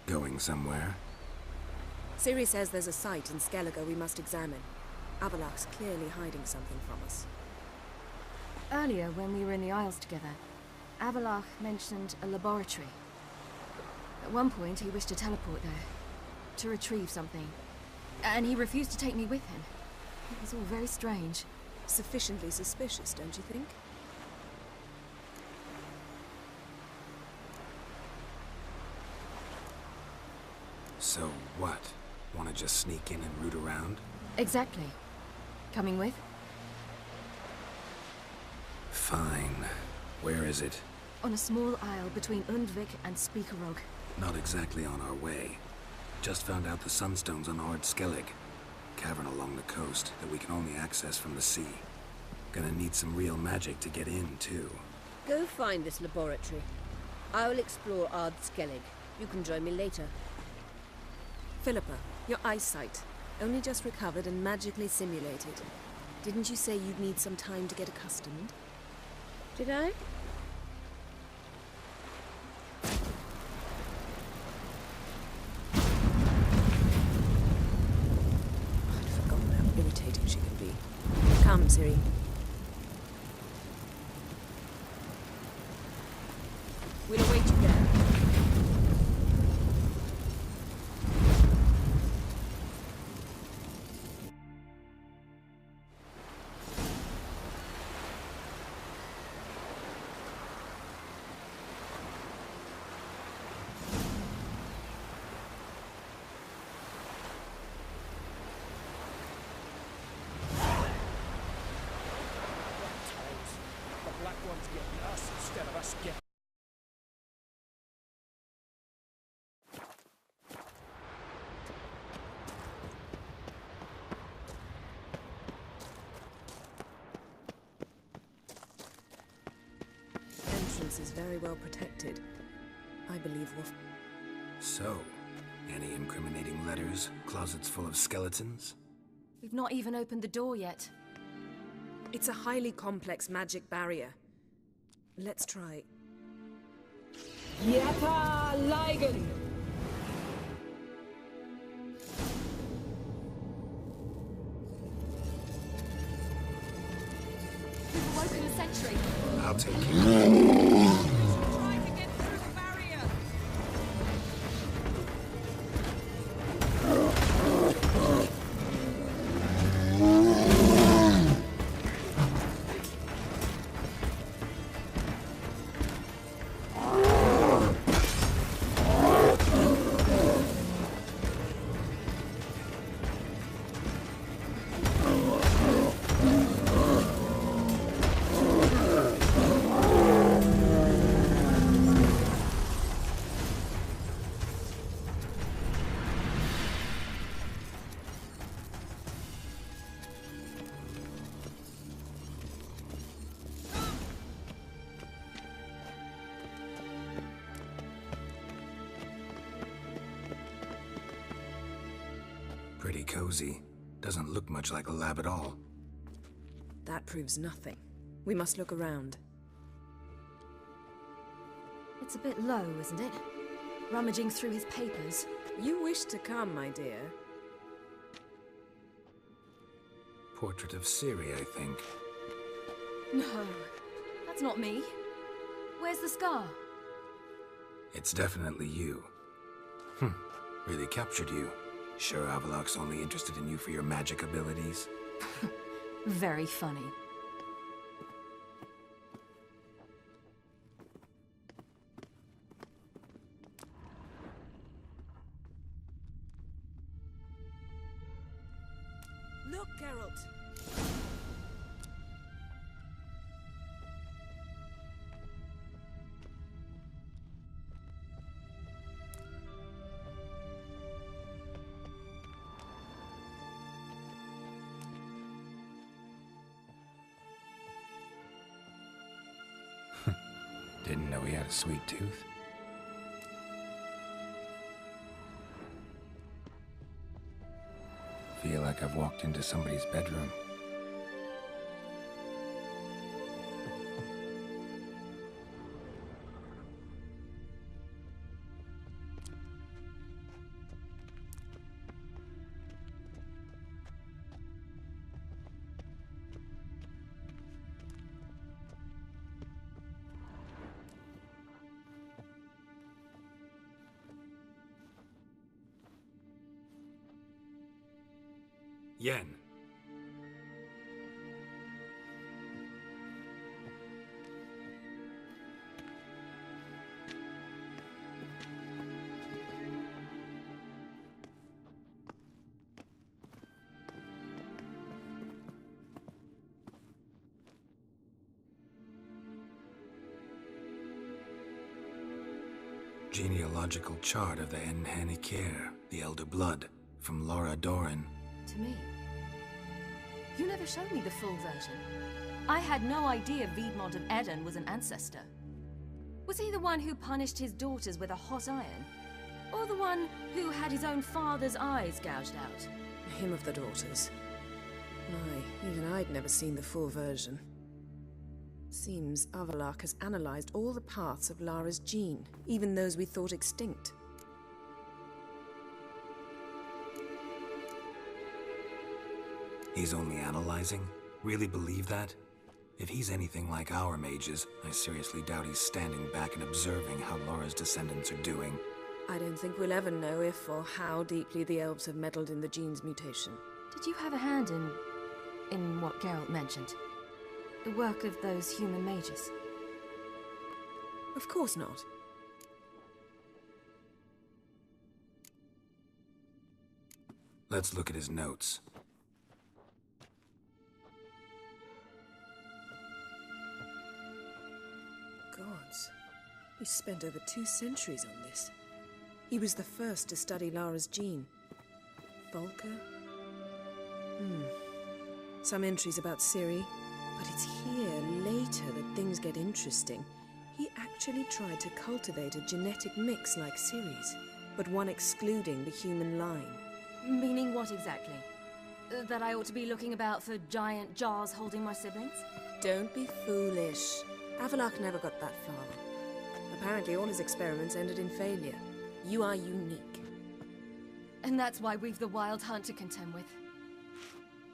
Going somewhere? Ciri says there's a site in Skellige we must examine. Avallac'h's clearly hiding something from us. Earlier, when we were in the Isles together, Avallac'h mentioned a laboratory. At one point, he wished to teleport there, to retrieve something. And he refused to take me with him. It was all very strange. Sufficiently suspicious, don't you think? So what? Want to just sneak in and root around? Exactly. Coming with? Fine. Where is it? On a small isle between Undvik and Speakerog. Not exactly on our way. Just found out the sunstone's on Ard Skellig. Cavern along the coast that we can only access from the sea. Gonna need some real magic to get in, too. Go find this laboratory. I'll explore Ard Skellig. You can join me later. Philippa, your eyesight. Only just recovered and magically simulated. Didn't you say you'd need some time to get accustomed? Did I? I'd forgotten how irritating she can be. Come, Ciri. We'll await you there. Entrance is very well protected. I believe we'll... So, any incriminating letters? Closets full of skeletons? We've not even opened the door yet. It's a highly complex magic barrier. Let's try. Yata Ligen! We've awoken a sentry. I'll take it. Trying to get through the barrier! Pretty cozy. Doesn't look much like a lab at all. That proves nothing. We must look around. It's a bit low, isn't it? Rummaging through his papers. You wish to come, my dear. Portrait of Ciri, I think. No, that's not me. Where's the scar? It's definitely you. Really captured you. Sure Avallac'h's only interested in you for your magic abilities? Very funny. Look, Geralt! Didn't know he had a sweet tooth. Feel like I've walked into somebody's bedroom. Yen. Genealogical chart of the Enhanikir, the Elder Blood, from Laura Doran. To me. You never showed me the full version. I had no idea Viedmont of Eden was an ancestor. Was he the one who punished his daughters with a hot iron? Or the one who had his own father's eyes gouged out? Him of the daughters. My, even I'd never seen the full version. Seems Avallac'h has analyzed all the parts of Lara's gene, even those we thought extinct. He's only analyzing? Really believe that? If he's anything like our mages, I seriously doubt he's standing back and observing how Lara's descendants are doing. I don't think we'll ever know if or how deeply the elves have meddled in the gene's mutation. Did you have a hand in what Geralt mentioned? The work of those human mages? Of course not. Let's look at his notes. Gods. He spent over 2 centuries on this. He was the first to study Lara's gene. Volker? Some entries about Ciri. But it's here, later, that things get interesting. He actually tried to cultivate a genetic mix like Ciri's, but one excluding the human line. Meaning what exactly? That I ought to be looking about for giant jars holding my siblings? Don't be foolish. Avallac'h never got that far. Apparently all his experiments ended in failure. You are unique. And that's why we've the Wild Hunt to contend with.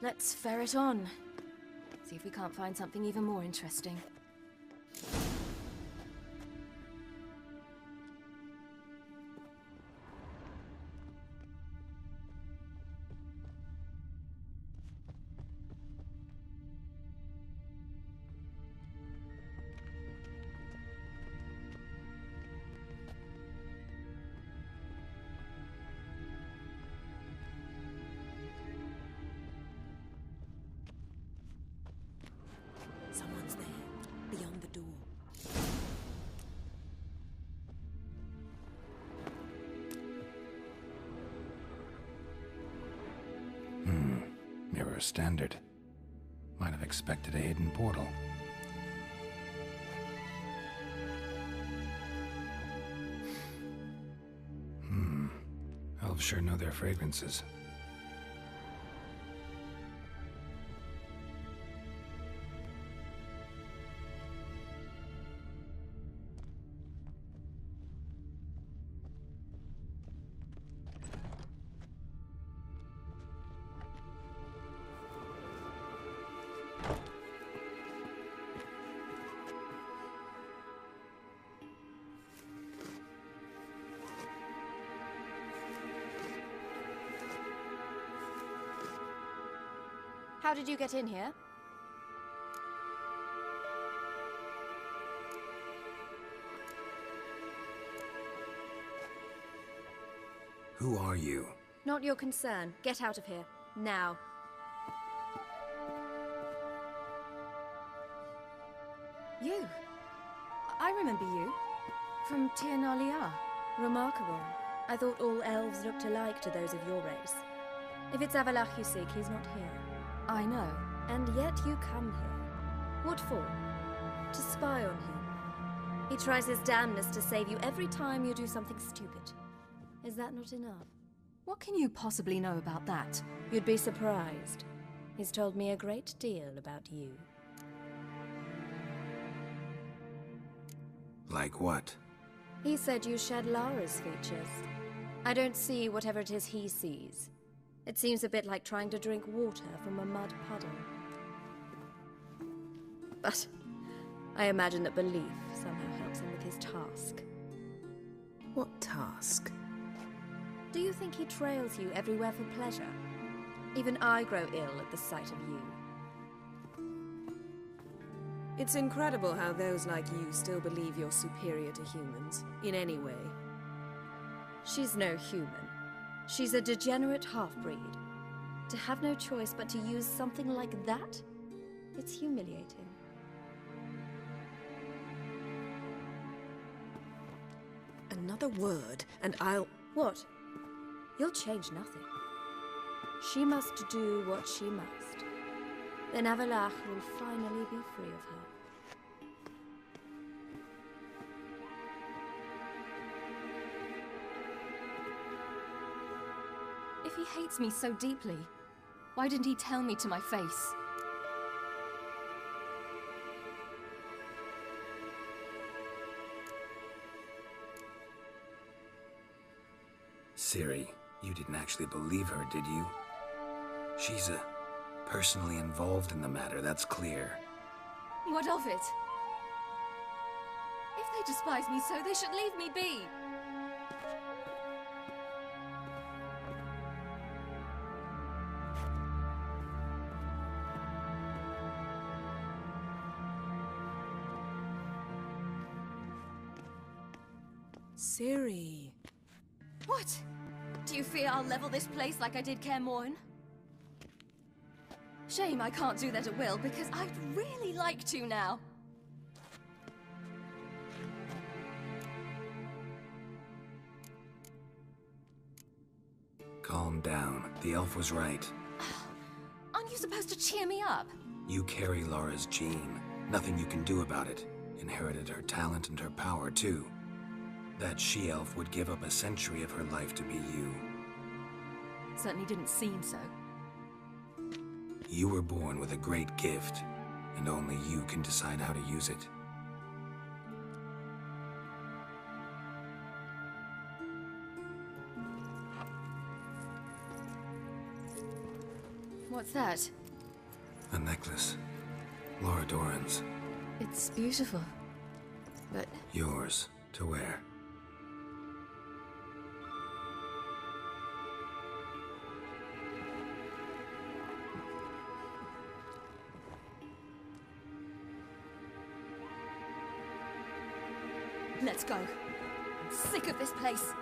Let's ferret on. See if we can't find something even more interesting. Someone's there, beyond the door. Mirror standard. Might have expected a hidden portal. Elves sure know their fragrances. How did you get in here? Who are you? Not your concern. Get out of here. Now. You? I remember you. From Tir na Liar. Remarkable. I thought all elves looked alike to those of your race. If it's Avallac'h you seek, he's not here. I know. And yet you come here. What for? To spy on him. He tries his damnedest to save you every time you do something stupid. Is that not enough? What can you possibly know about that? You'd be surprised. He's told me a great deal about you. Like what? He said you shared Lara's features. I don't see whatever it is he sees. It seems a bit like trying to drink water from a mud puddle. But I imagine that belief somehow helps him with his task. What task? Do you think he trails you everywhere for pleasure? Even I grow ill at the sight of you. It's incredible how those like you still believe you're superior to humans, in any way. She's no human. She's a degenerate half-breed. To have no choice but to use something like that? It's humiliating. Another word, and I'll... What? You'll change nothing. She must do what she must. Then Avallac'h will finally be free of her. If he hates me so deeply, why didn't he tell me to my face? Ciri, you didn't actually believe her, did you? She's personally involved in the matter, that's clear. What of it? If they despise me so, they should leave me be. Ciri. What? Do you fear I'll level this place like I did Kaer Morhen? Shame I can't do that at will, because I'd really like to now. Calm down. The elf was right. Aren't you supposed to cheer me up? You carry Laura's gene. Nothing you can do about it. Inherited her talent and her power, too. That she-elf would give up a century of her life to be you. Certainly didn't seem so. You were born with a great gift, and only you can decide how to use it. What's that? A necklace. Laura Doran's. It's beautiful, but... Yours to wear. Let's go. I'm sick of this place.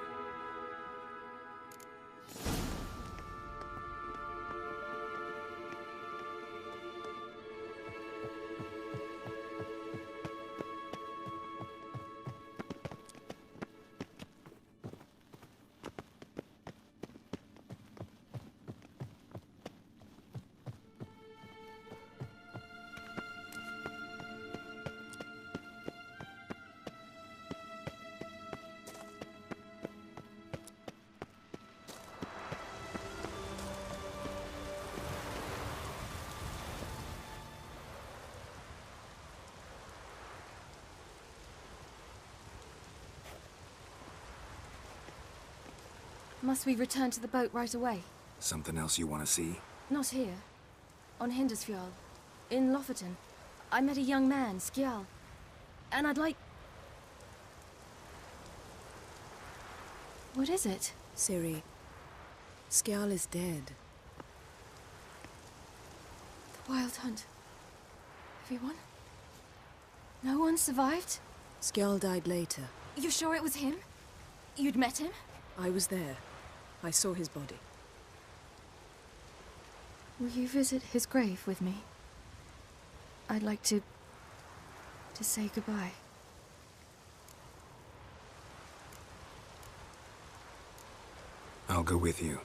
Must we return to the boat right away? Something else you want to see? Not here. On Hindisfjord. In Lofoten. I met a young man, Skjal. And I'd like... What is it? Ciri. Skjal is dead. The Wild Hunt. Everyone? No one survived? Skjal died later. You sure it was him? You'd met him? I was there. I saw his body. Will you visit his grave with me? I'd like to say goodbye. I'll go with you.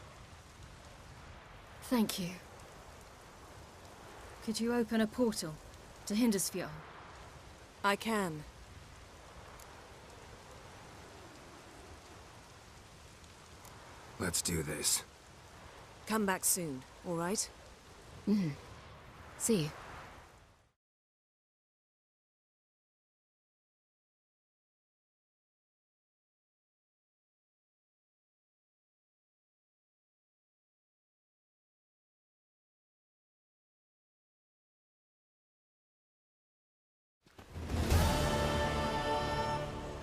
Thank you. Could you open a portal to Hindisfjord? I can. Let's do this. Come back soon, all right? Mm-hmm. See you.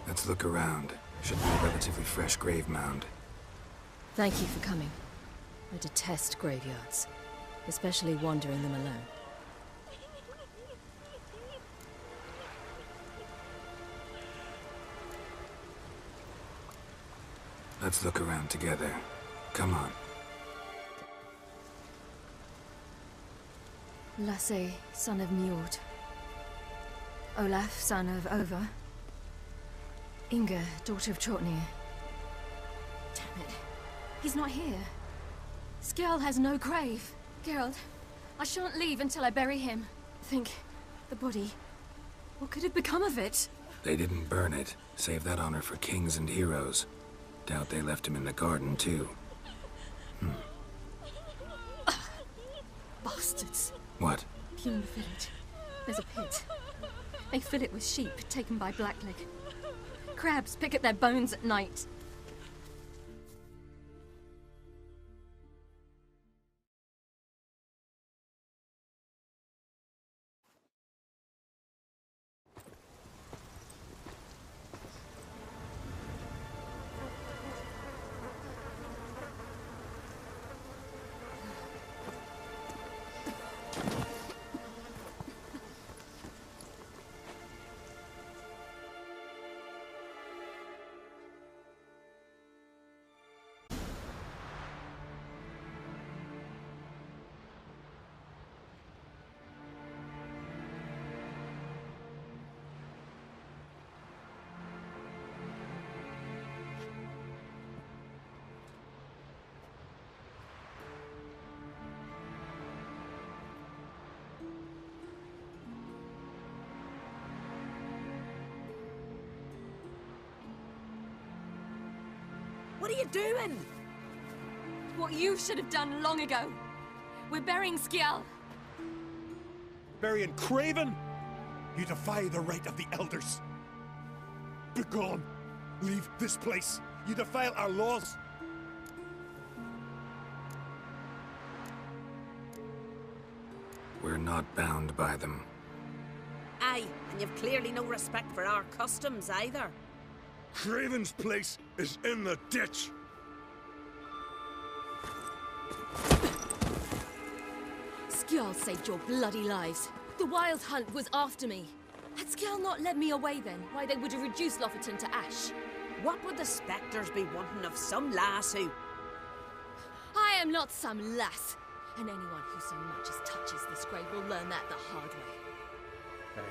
Let's look around. Should be a relatively fresh grave mound. Thank you for coming. I detest graveyards, especially wandering them alone. Let's look around together. Come on. Lasse, son of Njord. Olaf, son of Over. Inga, daughter of Trotnir. Damn it. He's not here. Skjall has no grave. Geralt, I shan't leave until I bury him. Think, the body. What could have become of it? They didn't burn it. Save that honor for kings and heroes. Doubt they left him in the garden, too. Bastards. What? Beyond the village, there's a pit. They fill it with sheep taken by Blackleg. Crabs pick at their bones at night. What are you doing? What you should have done long ago. We're burying Skjall. Burying Craven? You defy the right of the elders. Begone! Leave this place. You defile our laws. We're not bound by them. Aye, and you've clearly no respect for our customs either. Craven's place is in the ditch. Skjall saved your bloody lives. The Wild Hunt was after me. Had Skjall not led me away then, why they would have reduced Lofoten to ash. What would the spectres be wanting of some lass who... I am not some lass, and anyone who so much as touches this grave will learn that the hard way.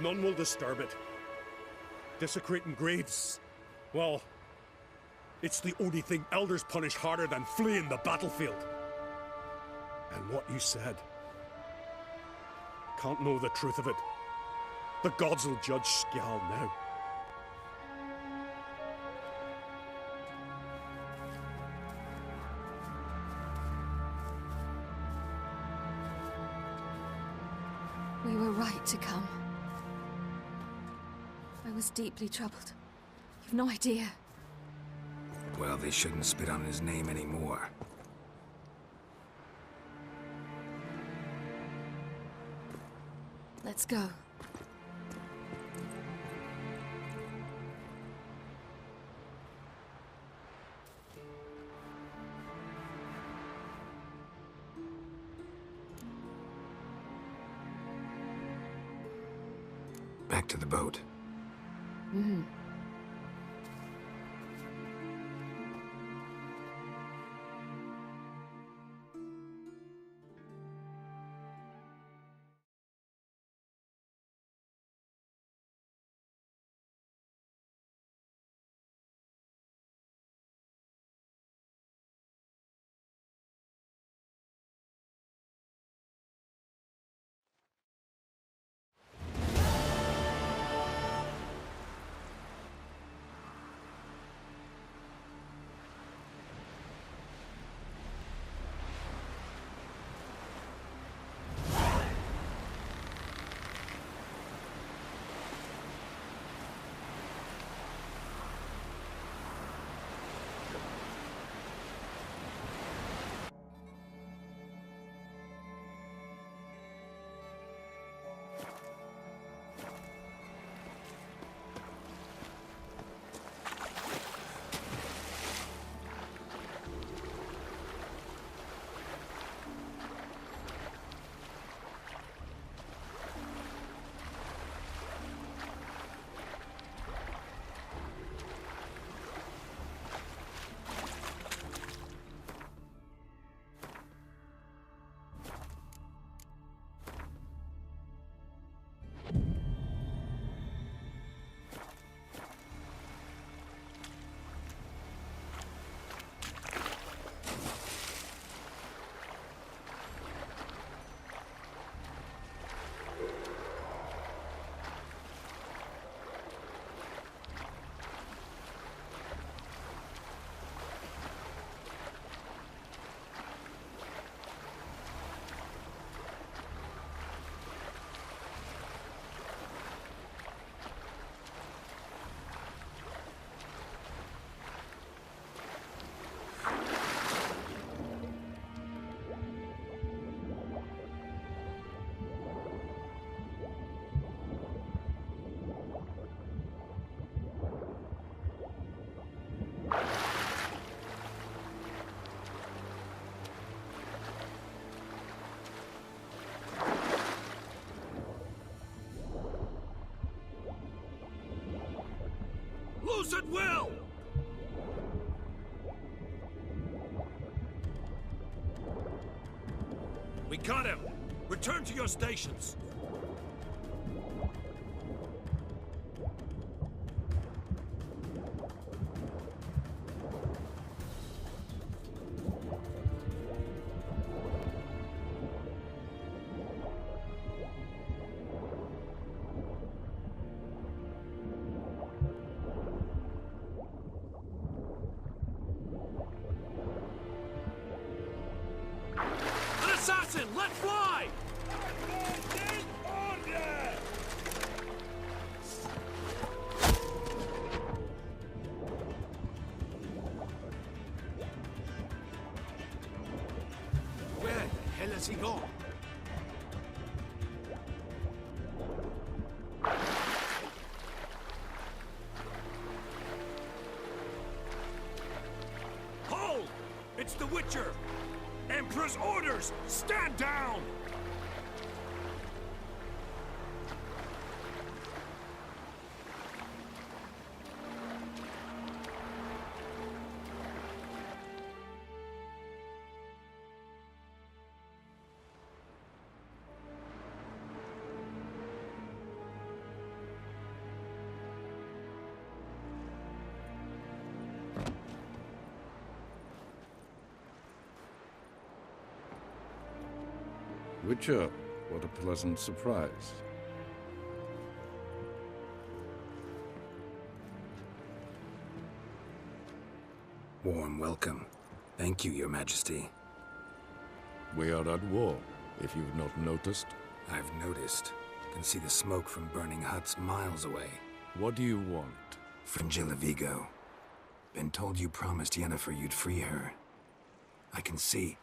None will disturb it. Desecrating graves, well, it's the only thing elders punish harder than fleeing the battlefield. And what you said, can't know the truth of it. The gods will judge Skjall now. We were right to come. I was deeply troubled. You've no idea. Well, they shouldn't spit on his name anymore. Let's go. Back to the boat. Mm-hmm. loose at will! We got him! Return to your stations! Assassin, let fly! Where the hell has he gone? Hold! It's the Witcher! Emperor's orders! Stand down! Witcher, what a pleasant surprise. Warm welcome. Thank you, Your Majesty. We are at war, if you've not noticed. I've noticed. Can see the smoke from burning huts miles away. What do you want? Fringilla Vigo. Been told you promised Yennefer you'd free her. I can see.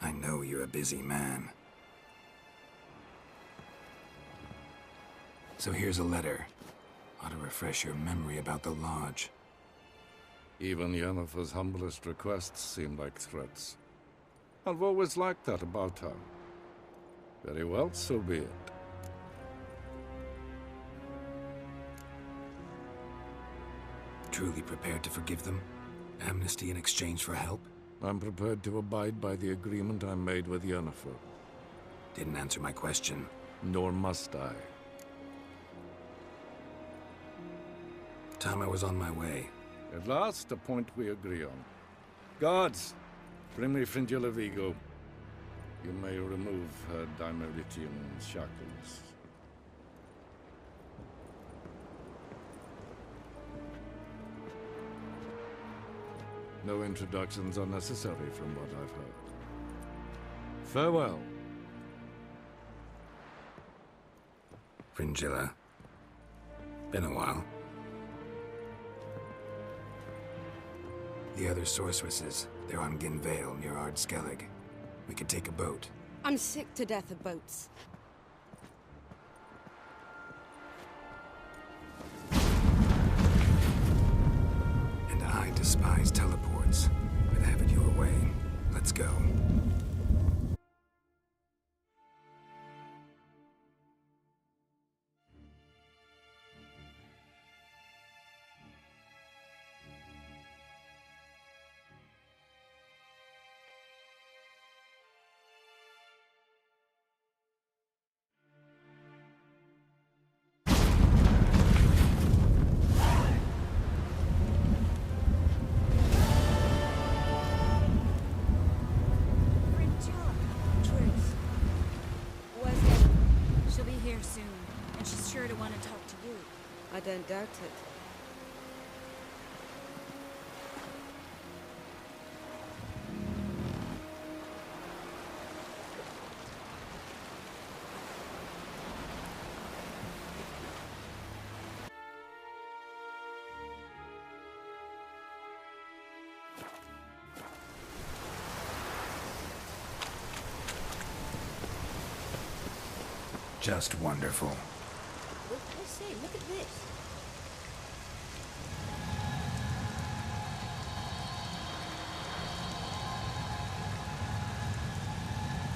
I know you're a busy man. So here's a letter. Ought to refresh your memory about the Lodge. Even Yennefer's humblest requests seem like threats. I've always liked that about her. Very well, so be it. Truly prepared to forgive them? Amnesty in exchange for help? I'm prepared to abide by the agreement I made with Yennefer. Didn't answer my question. Nor must I. Time I was on my way. At last, a point we agree on. Guards, bring me Fringilla Vigo. You may remove her Dimeritian shackles. No introductions are necessary from what I've heard. Farewell. Fringilla. Been a while. The other sorceresses, they're on Ginvale near Ard Skellig. We could take a boat. I'm sick to death of boats. And I despise teleports. But have it your way. Let's go. I don't doubt it. Just wonderful. What did I say? Look at this.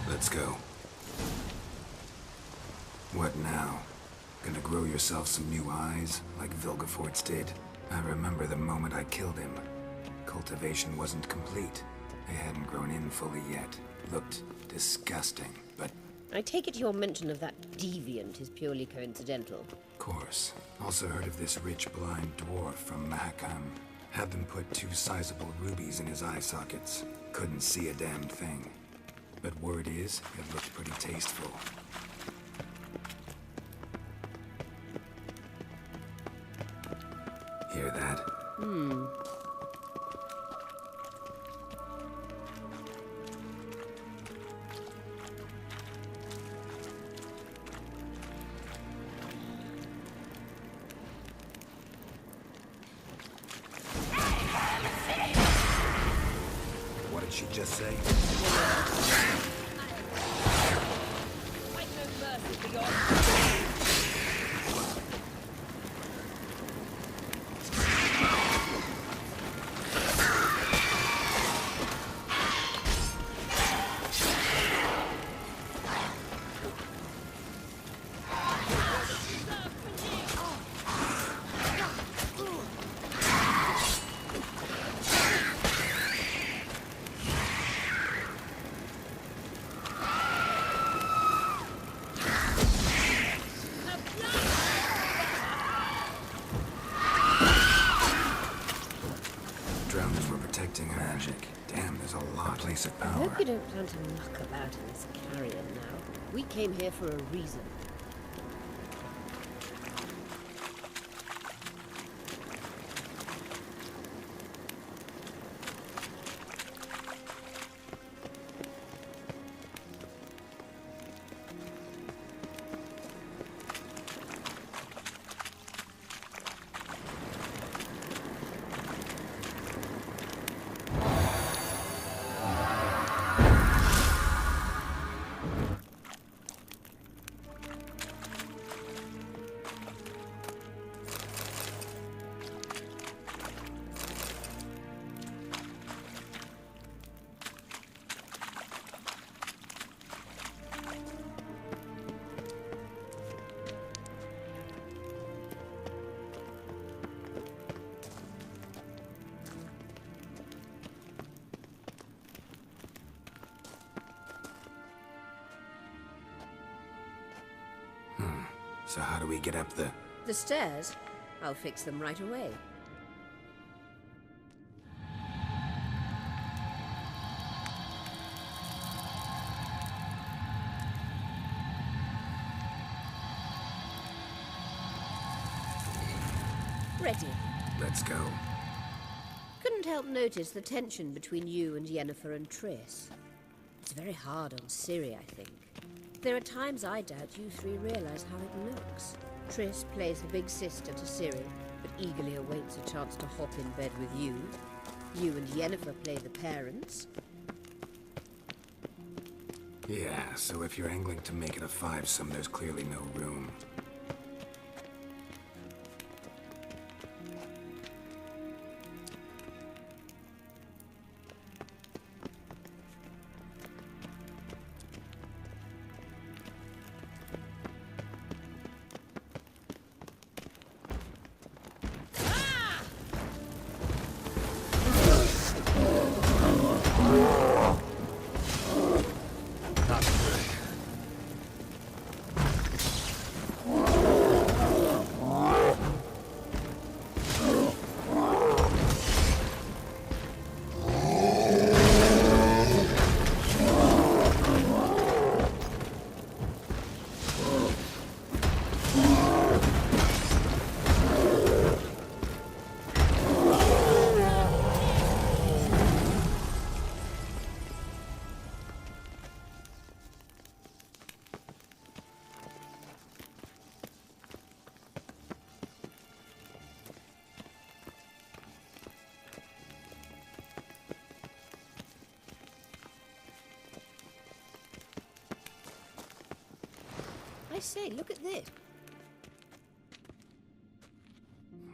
Let's go. What now? Gonna grow yourself some new eyes, like Vilgefortz did? I remember the moment I killed him. Cultivation wasn't complete. They hadn't grown in fully yet. Looked disgusting, but... I take it your mention of that deviant is purely coincidental. Of course. Also heard of this rich blind dwarf from Mahakam. Had them put 2 sizable rubies in his eye sockets. Couldn't see a damn thing. But word is, it looked pretty tasteful. Hear that? What did she just say? Magic. Damn, there's a lot. Place of I power. hope you don't plan to muck about in this carrion now. We came here for a reason. So how do we get up the... The stairs? I'll fix them right away. Ready. Let's go. Couldn't help notice the tension between you and Yennefer and Triss. It's very hard on Ciri, I think. There are times I doubt you three realize how it looks. Triss plays the big sister to Ciri, but eagerly awaits a chance to hop in bed with you. You and Yennefer play the parents. Yeah, so if you're angling to make it a fivesome, there's clearly no room. I say, look at this.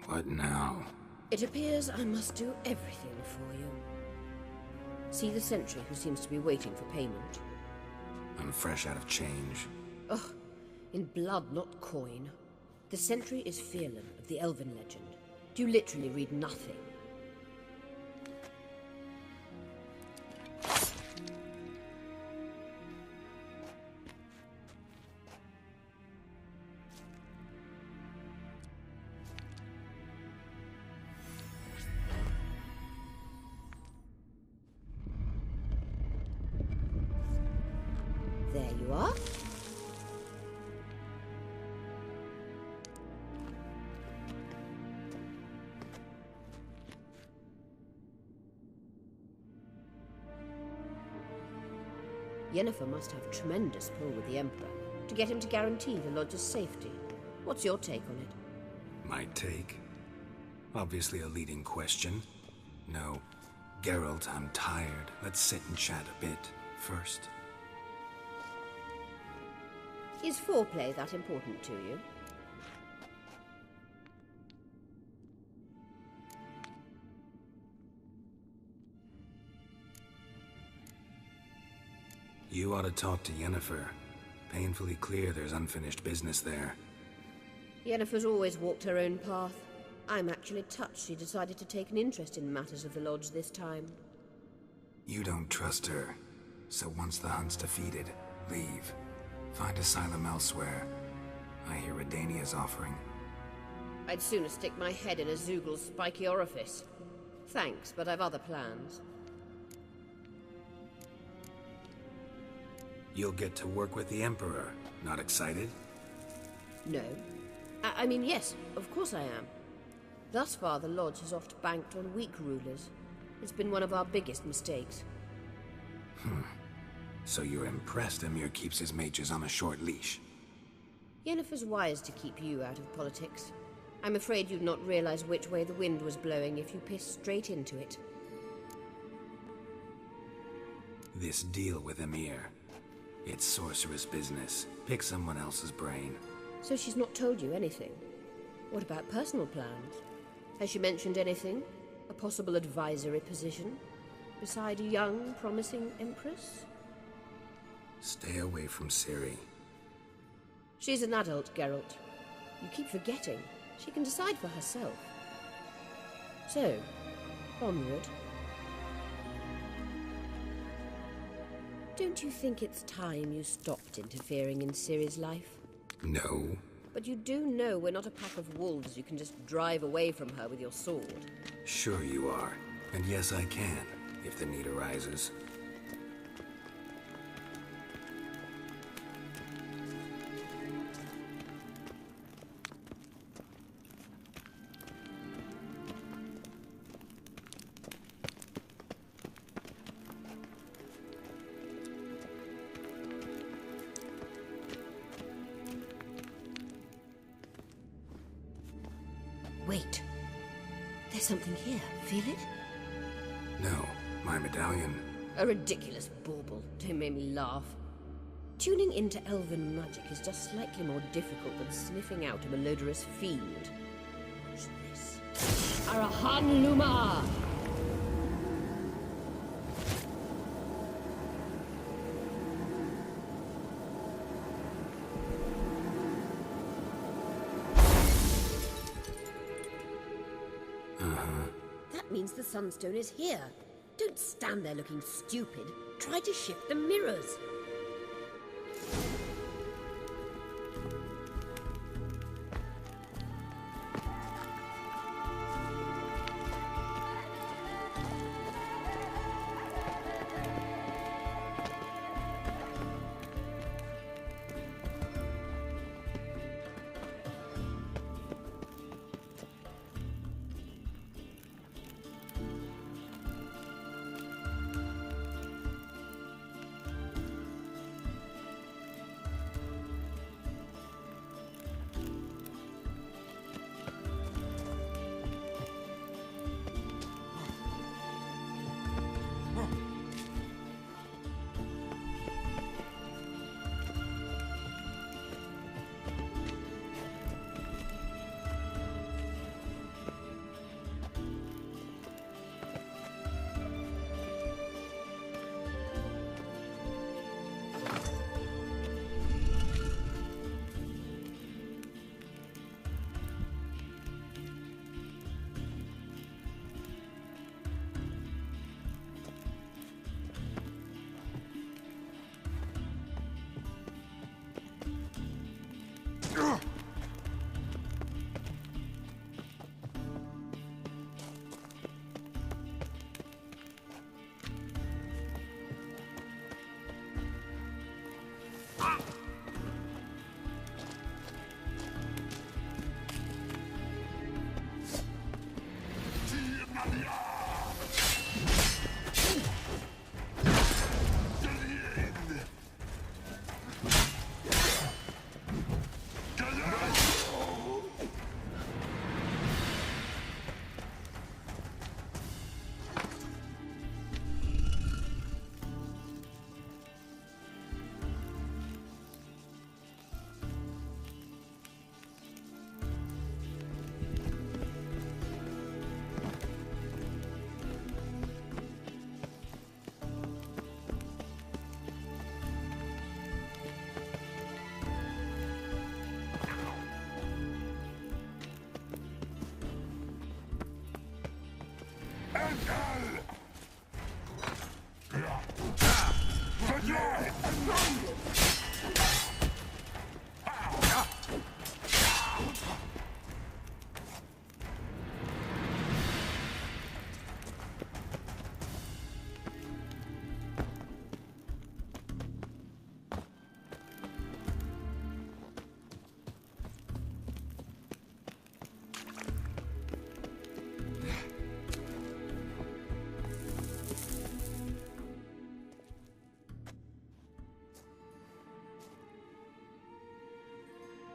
What now? It appears I must do everything for you. See the sentry who seems to be waiting for payment? I'm fresh out of change. Ugh, in blood, not coin. The sentry is Fearlan of the Elven legend. Do you literally read nothing? There you are. Yennefer must have tremendous pull with the Emperor to get him to guarantee the Lodge's safety. What's your take on it? My take? Obviously a leading question. No. Geralt, I'm tired. Let's sit and chat a bit first. Is foreplay that important to you? You ought to talk to Yennefer. Painfully clear there's unfinished business there. Yennefer's always walked her own path. I'm actually touched she decided to take an interest in matters of the Lodge this time. You don't trust her. So once the hunt's defeated, leave. Find asylum elsewhere. I hear Redania's offering. I'd sooner stick my head in a Zoogl's spiky orifice. Thanks, but I've other plans. You'll get to work with the Emperor. Not excited? No. I mean, yes, of course I am. Thus far, the Lodge has oft banked on weak rulers. It's been one of our biggest mistakes. So you're impressed Emir keeps his mages on a short leash? Yennefer's wise to keep you out of politics. I'm afraid you'd not realize which way the wind was blowing if you pissed straight into it. This deal with Emir. It's sorceress business. Pick someone else's brain. So she's not told you anything? What about personal plans? Has she mentioned anything? A possible advisory position? Beside a young, promising Empress? Stay away from Ciri. She's an adult, Geralt. You keep forgetting. She can decide for herself. So, onward. Don't you think it's time you stopped interfering in Ciri's life? No. But you do know we're not a pack of wolves you can just drive away from her with your sword. Sure you are. And yes, I can, if the need arises. Wait. There's something here. Feel it? No, my medallion. A ridiculous bauble. Don't make me laugh. Tuning into elven magic is just slightly more difficult than sniffing out a malodorous fiend. Watch this. Arahan Luma! That means the Sunstone is here. Don't stand there looking stupid. Try to shift the mirrors.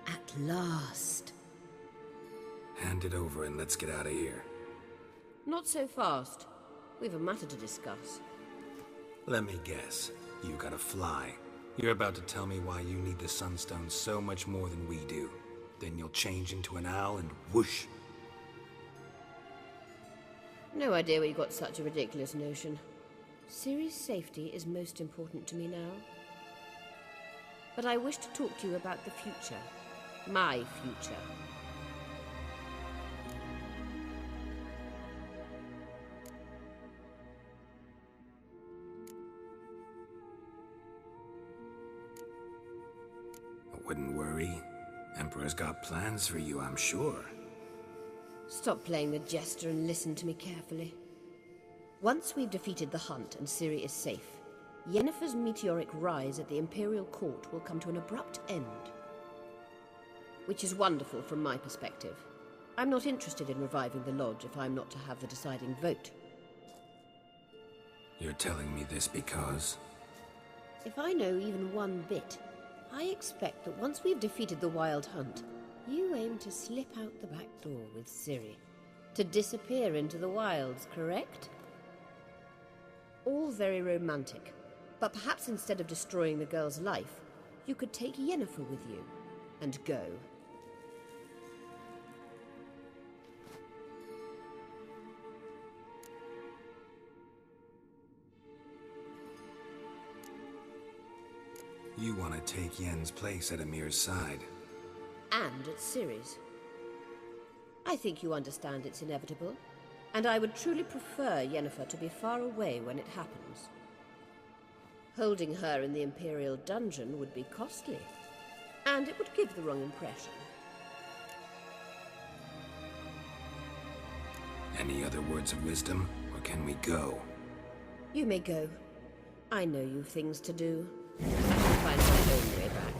At last. Hand it over and let's get out of here. Not so fast. We've a matter to discuss. Let me guess. You gotta fly. You're about to tell me why you need the Sunstone so much more than we do. Then you'll change into an owl and whoosh. No idea where you got such a ridiculous notion. Ciri's safety is most important to me now. But I wish to talk to you about the future. My future. I wouldn't worry. Emperor's got plans for you, I'm sure. Stop playing the jester and listen to me carefully. Once we've defeated the hunt and Ciri is safe, Yennefer's meteoric rise at the Imperial Court will come to an abrupt end. Which is wonderful from my perspective. I'm not interested in reviving the Lodge if I'm not to have the deciding vote. You're telling me this because... If I know even one bit, I expect that once we've defeated the Wild Hunt, you aim to slip out the back door with Ciri. To disappear into the wilds, correct? All very romantic. But perhaps instead of destroying the girl's life, you could take Yennefer with you and go. You want to take Yen's place at Amir's side. And at Ciri's. I think you understand it's inevitable, and I would truly prefer Yennefer to be far away when it happens. Holding her in the Imperial dungeon would be costly, and it would give the wrong impression. Any other words of wisdom, or can we go? You may go. I know you've things to do. I can find my own way back.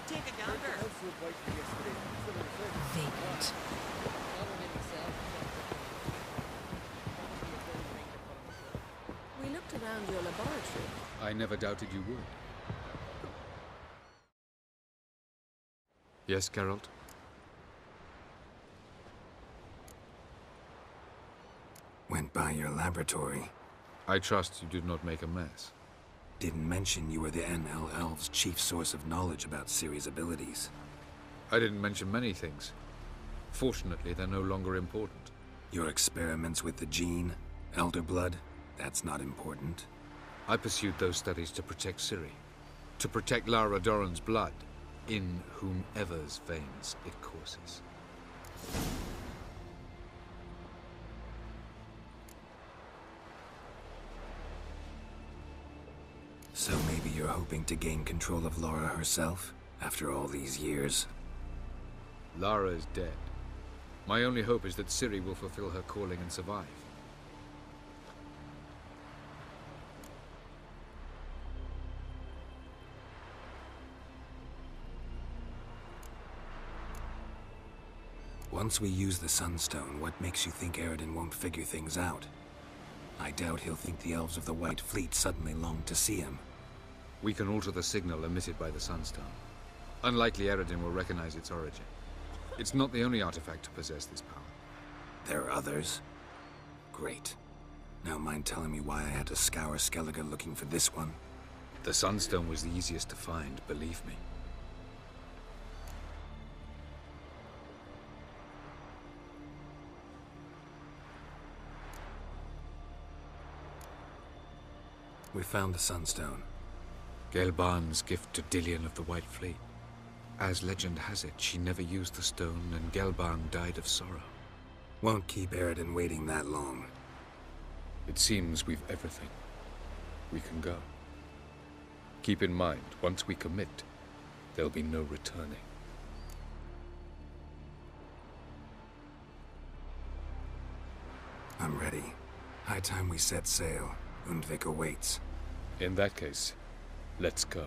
take a gander. Vagrant. We looked around your laboratory. I never doubted you would. Yes, Geralt? Went by your laboratory. I trust you did not make a mess. Didn't mention you were the NL Elves' chief source of knowledge about Ciri's abilities. I didn't mention many things. Fortunately, they're no longer important. Your experiments with the gene, Elder Blood, that's not important. I pursued those studies to protect Ciri. To protect Lara Doran's blood, in whomever's veins it courses. So maybe you're hoping to gain control of Lara herself, after all these years? Lara is dead. My only hope is that Ciri will fulfill her calling and survive. Once we use the Sunstone, what makes you think Aradin won't figure things out? I doubt he'll think the elves of the White Fleet suddenly long to see him. We can alter the signal emitted by the Sunstone. Unlikely Aradin will recognize its origin. It's not the only artifact to possess this power. There are others? Great. Now mind telling me why I had to scour Skellige looking for this one? The Sunstone was the easiest to find, believe me. We found the Sunstone. Gelban's gift to Dillion of the White Fleet. As legend has it, she never used the stone, and Gelban died of sorrow. Won't keep Aradin waiting that long. It seems we've everything. We can go. Keep in mind, once we commit, there'll be no returning. I'm ready. High time we set sail. Undvik awaits. In that case, let's go.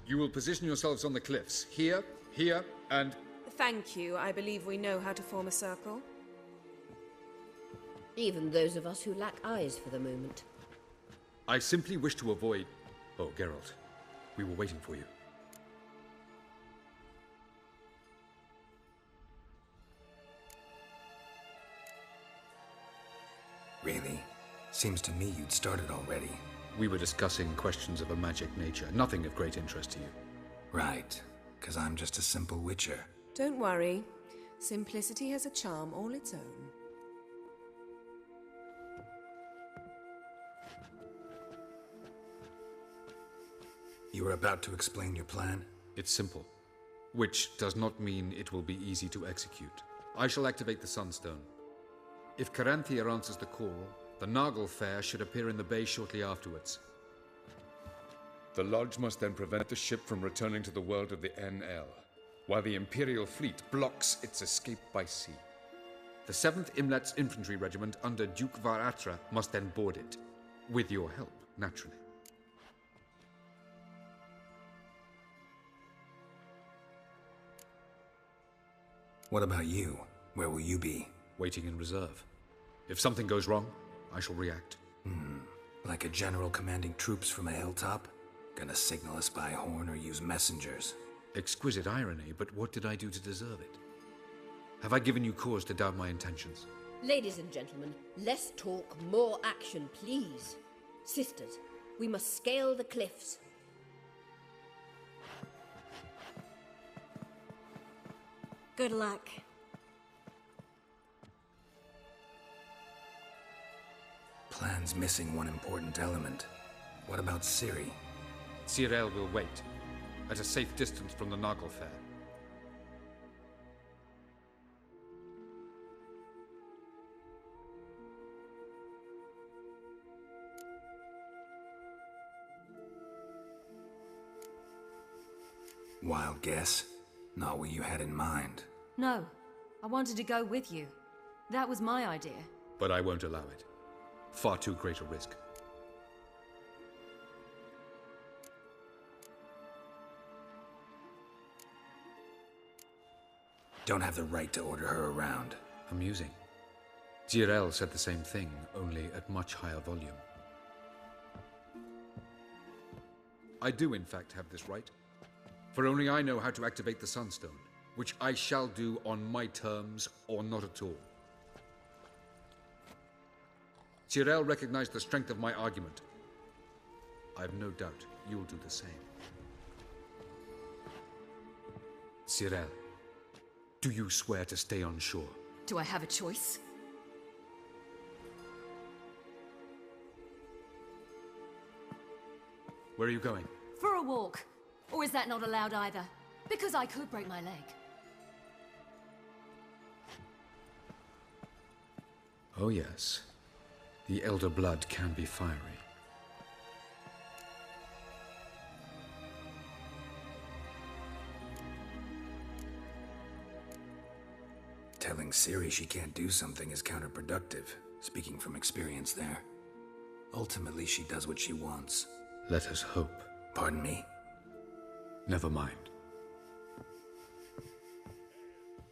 You will position yourselves on the cliffs. Here, here, and... Thank you. I believe we know how to form a circle. Even those of us who lack eyes for the moment. I simply wish to avoid... Oh, Geralt. We were waiting for you. Really? Seems to me you'd started already. We were discussing questions of a magic nature, nothing of great interest to you. Right, because I'm just a simple witcher. Don't worry. Simplicity has a charm all its own. You were about to explain your plan? It's simple, which does not mean it will be easy to execute. I shall activate the Sunstone. If Caranthia answers the call, the Nagel Fair should appear in the bay shortly afterwards. The Lodge must then prevent the ship from returning to the world of the NL, while the Imperial fleet blocks its escape by sea. The 7th Imlet's Infantry Regiment under Duke Varatra must then board it, with your help, naturally. What about you? Where will you be? Waiting in reserve. If something goes wrong, I shall react. Like a general commanding troops from a hilltop? Gonna signal us by horn or use messengers? Exquisite irony, but what did I do to deserve it? Have I given you cause to doubt my intentions? Ladies and gentlemen, less talk, more action, please. Sisters, we must scale the cliffs. Good luck. Plan's missing one important element. What about Ciri? Cyril will wait, at a safe distance from the Noggle Fair. Wild guess? Not what you had in mind. No, I wanted to go with you. That was my idea. But I won't allow it. Far too great a risk. Don't have the right to order her around. Amusing. Cyril said the same thing, only at much higher volume. I do, in fact, have this right. For only I know how to activate the Sunstone, which I shall do on my terms or not at all. Cyril recognized the strength of my argument. I have no doubt you'll do the same. Cyril, do you swear to stay on shore? Do I have a choice? Where are you going? For a walk. Or is that not allowed either? Because I could break my leg. Oh yes. The elder blood can be fiery. Telling Ciri she can't do something is counterproductive, speaking from experience there. Ultimately, she does what she wants. Let us hope. Pardon me? Never mind.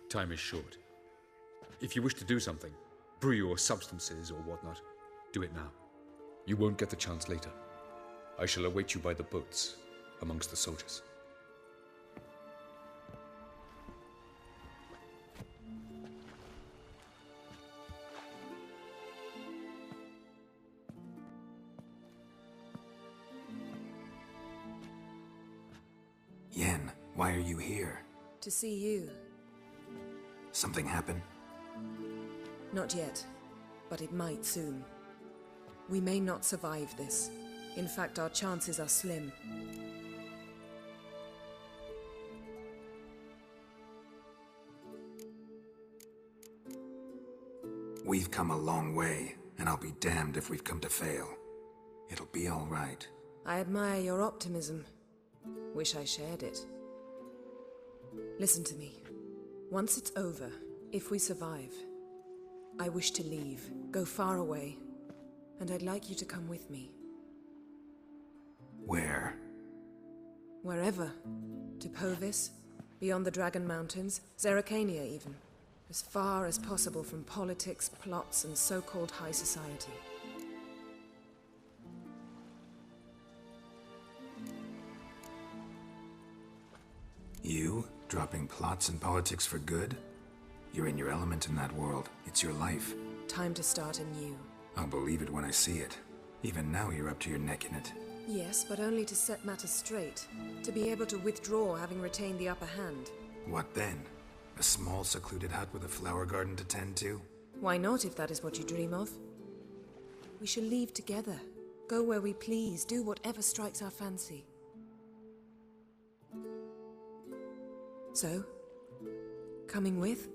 Time is short. If you wish to do something, brew your substances or whatnot, do it now. You won't get the chance later. I shall await you by the boats, amongst the soldiers. Yen, why are you here? To see you. Something happen? Not yet, but it might soon. We may not survive this. In fact, our chances are slim. We've come a long way, and I'll be damned if we've come to fail. It'll be all right. I admire your optimism. Wish I shared it. Listen to me. Once it's over, if we survive, I wish to leave, go far away, and I'd like you to come with me. Where? Wherever. To Povis, beyond the Dragon Mountains, Zeracania even. As far as possible from politics, plots, and so-called high society. You? Dropping plots and politics for good? You're in your element in that world. It's your life. Time to start anew. I'll believe it when I see it. Even now you're up to your neck in it. Yes, but only to set matters straight. To be able to withdraw having retained the upper hand. What then? A small secluded hut with a flower garden to tend to? Why not, if that is what you dream of? We shall leave together. Go where we please, do whatever strikes our fancy. So, coming with?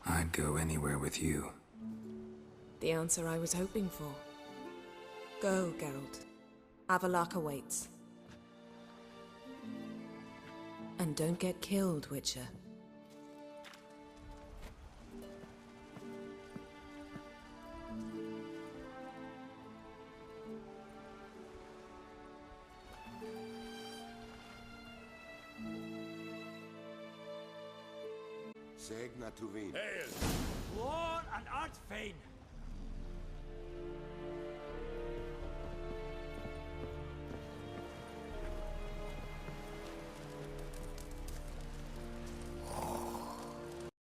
I'd go anywhere with you. The answer I was hoping for. Go, Geralt. Avallac'hova awaits. And don't get killed, Witcher. Segna tu vin. Hail! War and art fain.